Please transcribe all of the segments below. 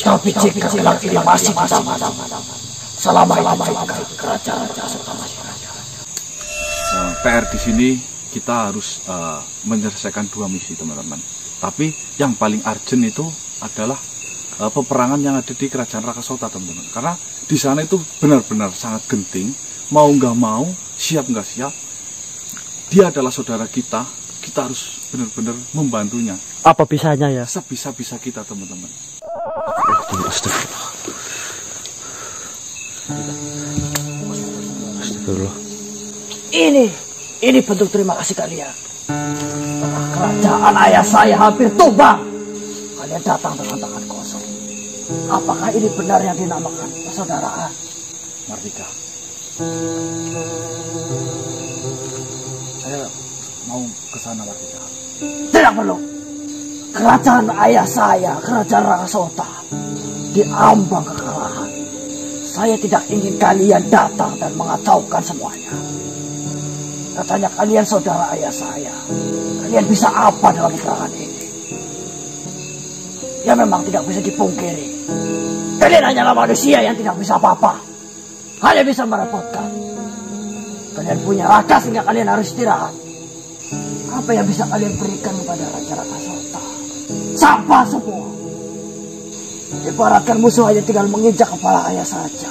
Tapi jika kelak ini masih bersama, selama itu kerajaan masih ada. PR di sini kita harus menyelesaikan 2 misi, teman-teman. Tapi yang paling urgent itu adalah peperangan yang ada di kerajaan Rakasota, teman-teman. Karena di sana itu benar-benar sangat genting. Mau nggak mau, siap nggak siap, dia adalah saudara kita. Kita harus benar-benar membantunya. Apa bisanya ya? Sebisa-bisa kita, teman-teman. Astagfirullah. Ini bentuk terima kasih kalian. Setelah kerajaan ayah saya hampir tumbang, kalian datang dengan tangan kosong. Apakah ini benar yang dinamakan persaudaraan? Mardika, saya mau ke sana, Mardika. Tidak perlu. Kerajaan ayah saya, kerajaan Rakasota, diambang kekalahan. Saya tidak ingin kalian datang dan mengacaukan semuanya. Katanya kalian saudara ayah saya. Kalian bisa apa dalam peperangan ini? Ya memang tidak bisa dipungkiri. Kalian hanyalah manusia yang tidak bisa apa-apa. Hanya bisa merepotkan. Kalian punya raka sehingga kalian harus istirahat. Apa yang bisa kalian berikan kepada Raja Rakasota? Sampah semua. Ibaratkan musuh hanya tinggal menginjak kepala ayah saja.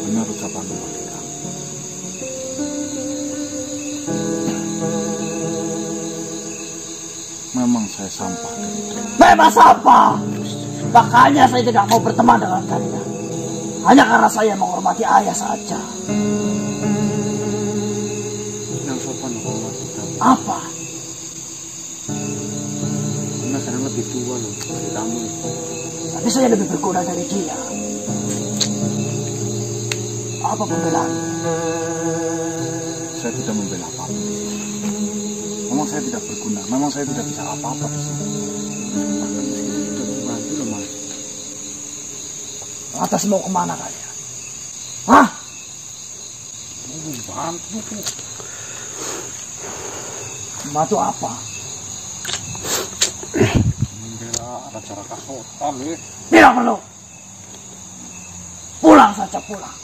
Benar ucapanmu, Mardika. Memang saya sampah dari itu. Memang sampah. Makanya saya tidak mau berteman dengan kalian. Hanya karena saya menghormati ayah saja. Yang sopan menghormati kamu. Apa? Karena saya lebih tua loh dari kamu. Tapi saya lebih berguna dari dia. Apa pembelaan? Saya tidak membela apa-apa. Memang saya tidak berguna. Memang saya tidak bisa apa-apa di sini. Atas mau kemana kalian? Hah? Bantu. Bantu apa? Membela Raja Rakasota, nih. Tidak perlu. Pulang saja pulang.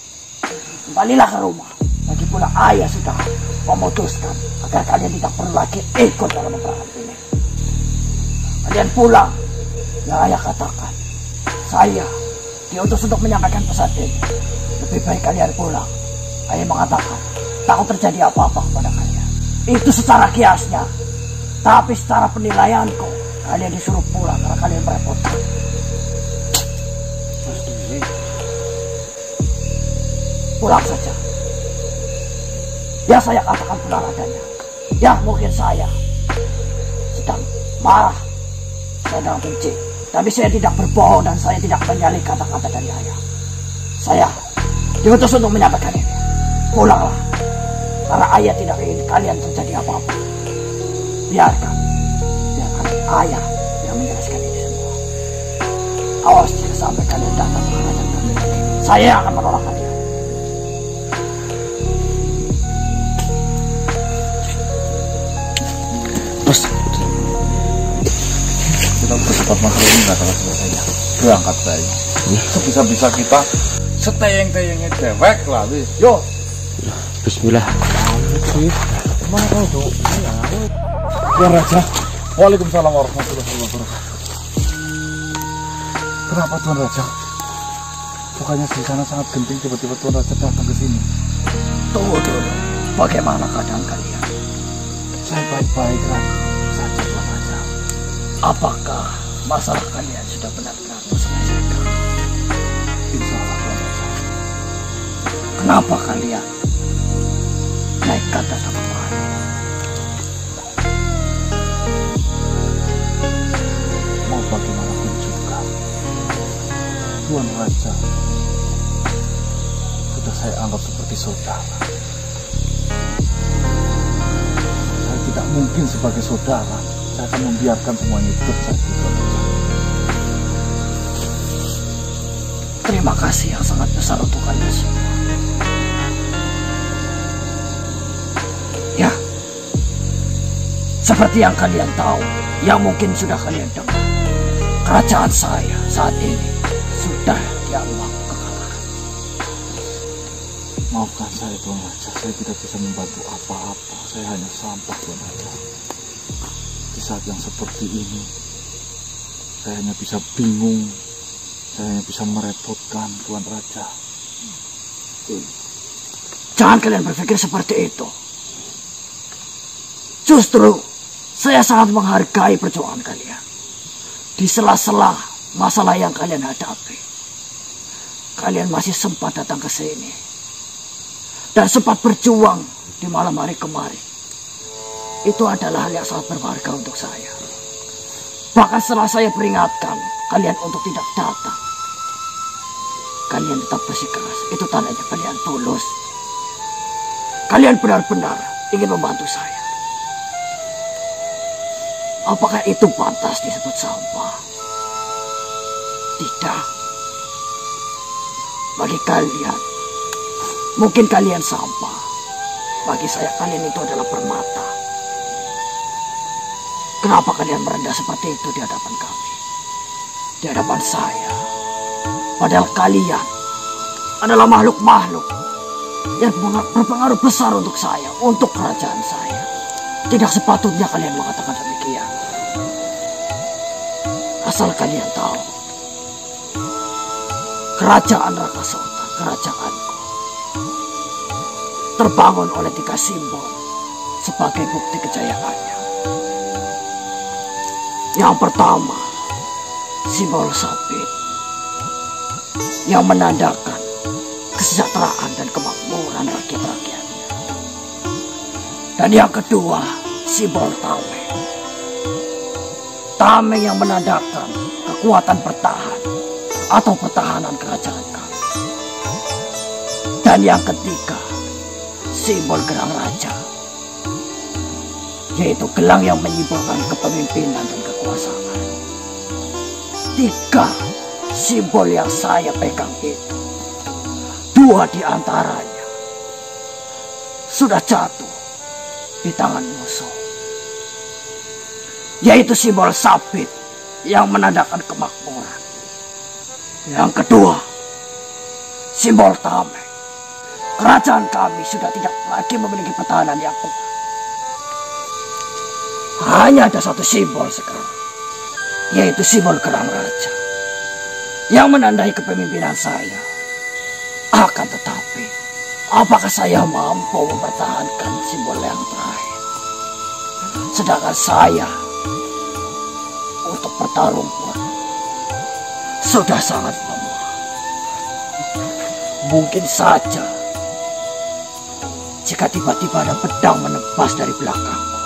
Kembalilah ke rumah. Lagi pula ayah sudah memutuskan agar kalian tidak perlu lagi ikut dalam peperangan ini. Kalian pulang. Ya ayah katakan, saya diutus untuk menyampaikan pesan ini. Lebih baik kalian pulang. Ayah mengatakan, takut terjadi apa-apa kepada kalian. Itu secara kiasnya. Tapi secara penilaianku, kalian disuruh pulang karena kalian merepotkan. Pulang saja. Ya saya katakan pulang adanya. Ya mungkin saya sedang marah. Saya dalam benci. Tapi saya tidak berbohong dan saya tidak menyalih kata-kata dari ayah. Saya diutus untuk menyampaikan ini. Pulanglah. Karena ayah tidak ingin kalian terjadi apa-apa. Biarkan ayah yang menjelaskan ini semua. Awas jika sampai kalian datang ke kerajaan kami. Saya akan menolak kalian. Terus kita bercepat makhluk ini nggak tahu sebagainya. Berangkat saya. Sebisa-bisa kita seteyeng-teyengnya dewek lah, wis. Yo. Bismillah. Mana kau tuh? Tuan Raja. Waalaikumsalam warahmatullahi wabarakatuh. Kenapa Tuan Raja? Bukannya di sana sangat genting, tiba-tiba Tuan Raja datang ke sini. Tunggu dulu. Bagaimana keadaan kalian? Saya baik-baik saja, Tuan Raja. Apakah masalah kalian sudah benar-benar terselesaikan? Insya Allah, Tuan Raja. Kenapa kalian naikkan datang kemari? Mau bagaimanapun juga, Tuan Raja sudah saya anggap seperti saudara. Saya tidak mungkin sebagai saudara saya akan membiarkan semuanya itu terjadi, Tuan Raja. Terima kasih yang sangat besar untuk kalian semua. Ya, seperti yang kalian tahu, yang mungkin sudah kalian dengar, kerajaan saya saat ini sudah diambang kekalahan. Maafkan saya Tuan Raja, saya tidak bisa membantu apa-apa. Saya hanya sampah Tuan Raja. Di saat yang seperti ini, saya hanya bisa bingung, saya hanya bisa merepotkan Tuan Raja. Jangan kalian berpikir seperti itu. Justru saya sangat menghargai perjuangan kalian. Di sela-sela masalah yang kalian hadapi, kalian masih sempat datang ke sini dan sempat berjuang di malam hari kemarin. Itu adalah hal yang sangat berharga untuk saya. Bahkan setelah saya peringatkan kalian untuk tidak datang, kalian tetap bersikeras. Itu tandanya kalian tulus. Kalian benar-benar ingin membantu saya. Apakah itu pantas disebut sampah? Tidak. Bagi kalian, mungkin kalian sampah. Bagi saya, kalian itu adalah permata. Kenapa kalian merendah seperti itu di hadapan kami? Di hadapan saya. Padahal kalian adalah makhluk-makhluk yang berpengaruh besar untuk saya, untuk kerajaan saya. Tidak sepatutnya kalian mengatakan demikian. Asal kalian tahu, kerajaan Rakasota, kerajaanku, terbangun oleh 3 simbol sebagai bukti kejayaannya. Yang pertama, simbol sabit yang menandakan kesejahteraan dan kemakmuran rakyat-rakyatnya. Dan yang kedua, simbol tameng. Tameng yang menandakan kekuatan bertahan atau pertahanan kerajaan kami. Dan yang ketiga, simbol gelang raja, yaitu gelang yang menyimbolkan kepemimpinan dan kekuasaan. 3 simbol yang saya pegang itu, 2 di antaranya sudah jatuh di tangan musuh, yaitu simbol sabit yang menandakan kemakmuran. Yang kedua, simbol tameng. Kerajaan kami sudah tidak lagi memiliki pertahanan yang kuat. Hanya ada 1 simbol sekarang, yaitu simbol gelang raja yang menandai kepemimpinan saya. Akan tetapi, apakah saya mampu mempertahankan simbol yang terakhir? Sedangkan saya untuk bertarung pun sudah sangat lemah. Mungkin saja jika tiba-tiba ada pedang menebas dari belakangku,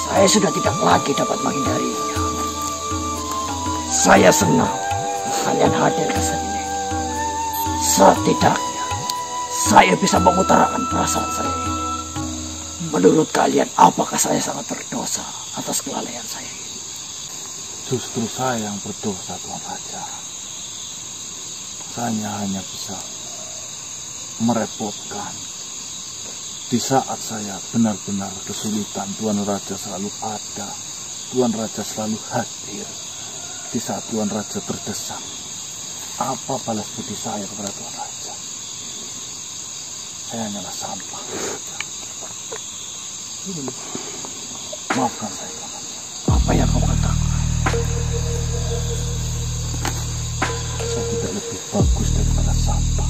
saya sudah tidak lagi dapat menghindarinya. Saya senang kalian hadir ke sini. Setidaknya saya bisa mengutarakan perasaan saya ini. Menurut kalian, apakah saya sangat berdosa atas kelalaian saya ini? Justru saya yang berdosa Tuan Raja. Saya hanya bisa merepotkan. Di saat saya benar-benar kesulitan, Tuan Raja selalu ada. Tuan Raja selalu hadir. Di saat Tuan Raja terdesak, apa balas budi saya kepada Tuan Raja? Saya hanyalah sampah. Maafkan saya Tuan Raja. Apa yang kau katakan? Saya tidak lebih bagus daripada sampah.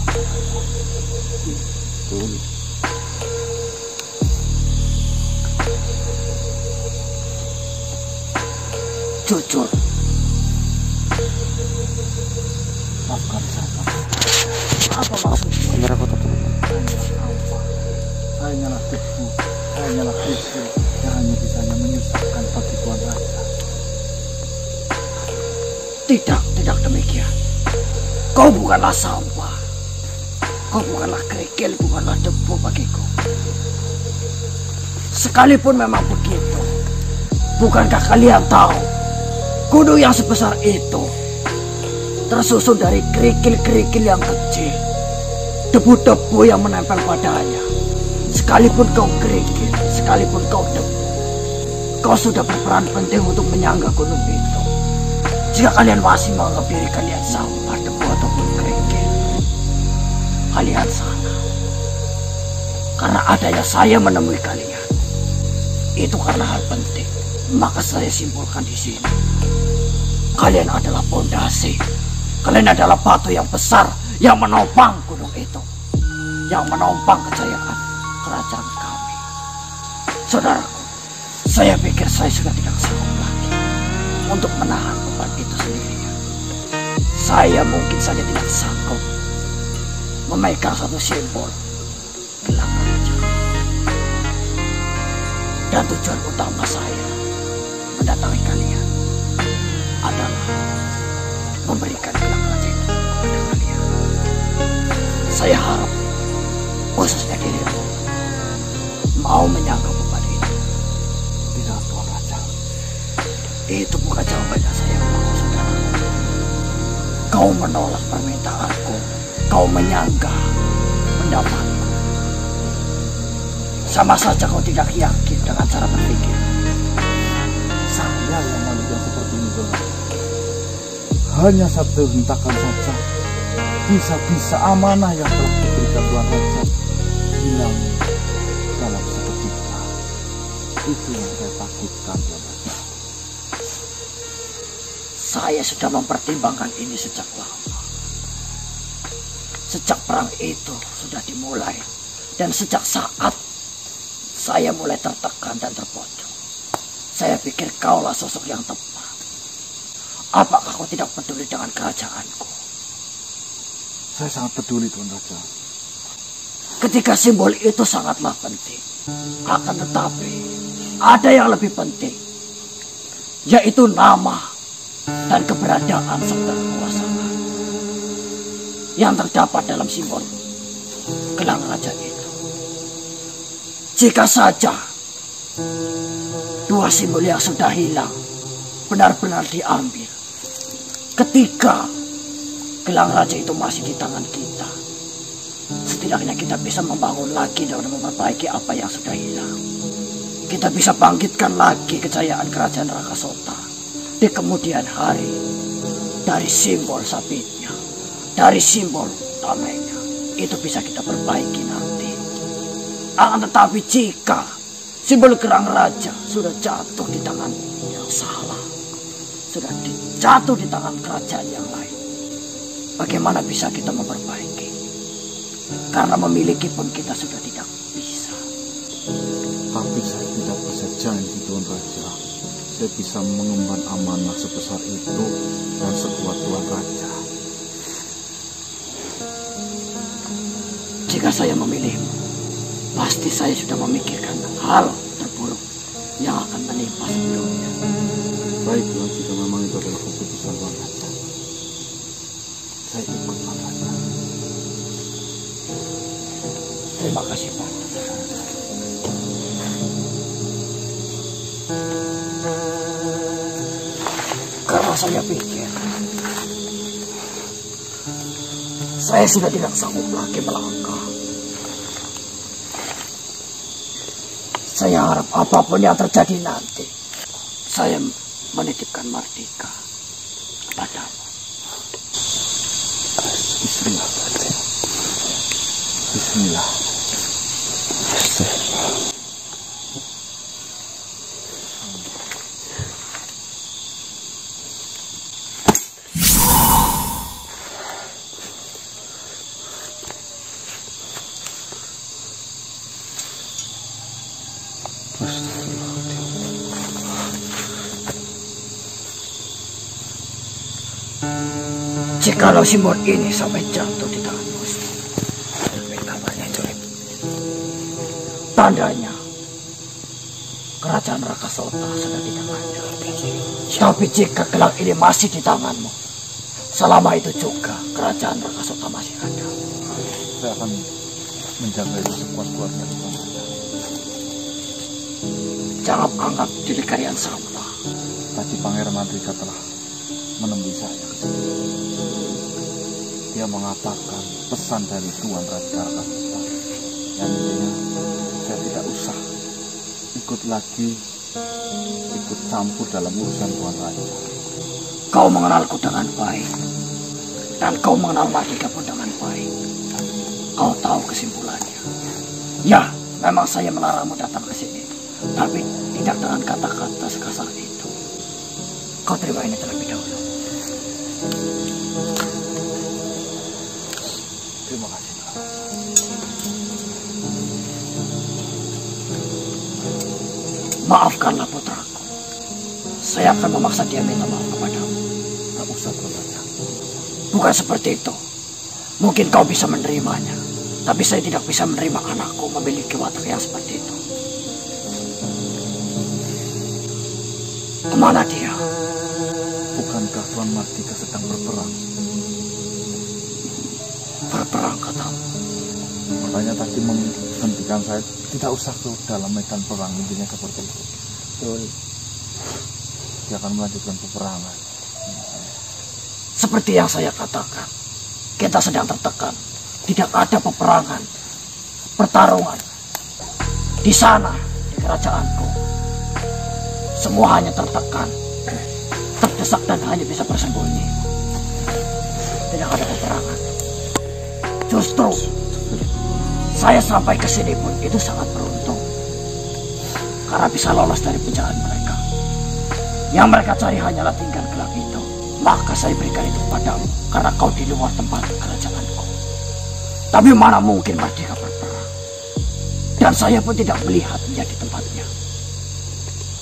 Jujur, maafkan saya. apa maksudnya? Kamera foto teman. Saya hanyalah debu, saya hanyalah kecil yang hanya bisa menyusahkan bagi Tuan Raja. Tidak demikian. Kau bukanlah sampah. Kau bukanlah kerikil, bukanlah debu bagiku. Sekalipun memang begitu, bukankah kalian tahu gunung yang sebesar itu tersusun dari kerikil-kerikil yang kecil, debu-debu yang menempel padanya. Sekalipun kau kerikil, sekalipun kau debu, kau sudah berperan penting untuk menyangga gunung itu. Jika kalian masih menganggap diri kalian sampah, debu ataupun kerikil, kalian salah. Karena adanya saya menemui kalian, itu karena hal penting. Maka saya simpulkan di sini. Kalian adalah pondasi. Kalian adalah batu yang besar yang menopang gunung itu, yang menopang kejayaan kerajaan kami. Saudaraku, saya pikir saya sudah tidak sanggup lagi untuk menahan beban itu sendirian. Saya mungkin saja tidak sanggup memegang satu simbol gelang raja. Dan tujuan utama saya mendatangi kalian adalah memberikan gelang raja itu kepada kalian. Saya harap khususnya dirimu mau menyangka beban itu. Tidak, Tuan Raja. Itu bukan jawaban yang saya mau, saudara. Kau menolak permintaanku. Kau menyangka pendapatku. Sama saja kau tidak yakin dengan cara berpikir. Saya yang manusia seperti ini, Tuan. Hanya satu hentakan saja, bisa-bisa amanah yang telah diberikan Tuan Raja hilang dalam seketika. Itu yang saya takutkan, Tuan Raja. Saya sudah mempertimbangkan ini sejak lama. Sejak perang itu sudah dimulai, dan sejak saat saya mulai tertekan dan terpojok, saya pikir kaulah sosok yang tepat. Apakah kau tidak peduli dengan kerajaanku? Saya sangat peduli, Tuan Raja. Ketika simbol itu sangatlah penting. Akan tetapi, ada yang lebih penting, yaitu nama dan keberadaan serta kekuasaan yang terdapat dalam simbol gelang raja itu. Jika saja dua simbol yang sudah hilang benar-benar diambil ketika gelang raja itu masih di tangan kita, setidaknya kita bisa membangun lagi dan memperbaiki apa yang sudah hilang. Kita bisa bangkitkan lagi kejayaan kerajaan Rakasota di kemudian hari dari simbol sabitnya, dari simbol damainya. Itu bisa kita perbaiki nanti. Akan tetapi jika simbol gelang raja sudah jatuh di tangan yang salah, sudah jatuh di tangan kerajaan yang lain, bagaimana bisa kita memperbaiki? Karena memiliki pun kita sudah tidak bisa. Tapi saya tidak bisa janji, Tuan Raja. Saya bisa mengemban amanah sebesar itu dan sekuat Tuan Raja. Jika saya memilihmu, pasti saya sudah memikirkan hal terburuk yang akan menimpa sebelumnya. Baik, Tuan, jika memang itu adalah keputusan Tuan Raja, saya ikut Tuan Raja. Terima kasih, Pak. Karena saya pikir saya sudah tidak sanggup lagi melangkah. Saya harap apapun yang terjadi nanti, saya menitipkan Mardika kepadamu. Bismillah. Bismillah. Jikalau simbol ini sampai jatuh di tangan musuh, kabarnya jelek. Tandanya kerajaan Rakasota sudah tidak ada. Tapi jika gelang ini masih di tanganmu, selama itu juga kerajaan Rakasota masih ada. Saya akan menjaga itu sekuat-kuatnya, Tuan Raja. Jangan anggap diri kalian sampah. Tadi Pangeran Mardika telah menemui saya ke sini. Dia mengatakan pesan dari Tuan Raja Rakasota yang intinya saya tidak usah ikut campur dalam urusan Tuan Raja. Kau mengenalku dengan baik. Dan kau mengenal Mardika pun dengan baik. Kau tahu kesimpulannya. Ya, memang saya melarangmu datang ke sini. Tapi tidak dengan kata-kata sekasar itu. Kau terima ini terlebih dahulu. Terima kasih. Maafkanlah putraku. Saya akan memaksa dia minta maaf kepadamu. Tak usah, Praja. Bukan seperti itu. Mungkin kau bisa menerimanya. Tapi saya tidak bisa menerima anakku memiliki watak yang seperti itu. Kemana dia? Bukankah Tuan Mardika sedang berperang? Berperang katamu? Makanya tadi menghentikan saya. Tidak usah ke dalam medan perang, intinya seperti itu. Betul. Dia akan melanjutkan peperangan. Seperti yang saya katakan, kita sedang tertekan. Tidak ada peperangan, pertarungan. Di sana, di kerajaanku, semua hanya tertekan, terdesak dan hanya bisa bersembunyi. Tidak ada peperangan. Justru, saya sampai ke sini pun itu sangat beruntung. Karena bisa lolos dari penjagaan mereka. Yang mereka cari hanyalah tinggal gelap itu. Maka saya berikan itu padamu, karena kau di luar tempat kerajaanku. Tapi mana mungkin Mardika berperang. Dan saya pun tidak melihat dia di tempatnya.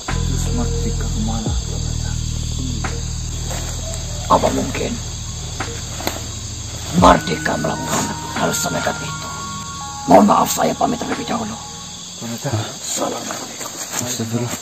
Terus Mardika kemana, Praja? Apa mungkin Mardika melakukan hal senekat itu? Mohon maaf, saya pamit terlebih dahulu. Praja. Assalamualaikum. Astagfirullah.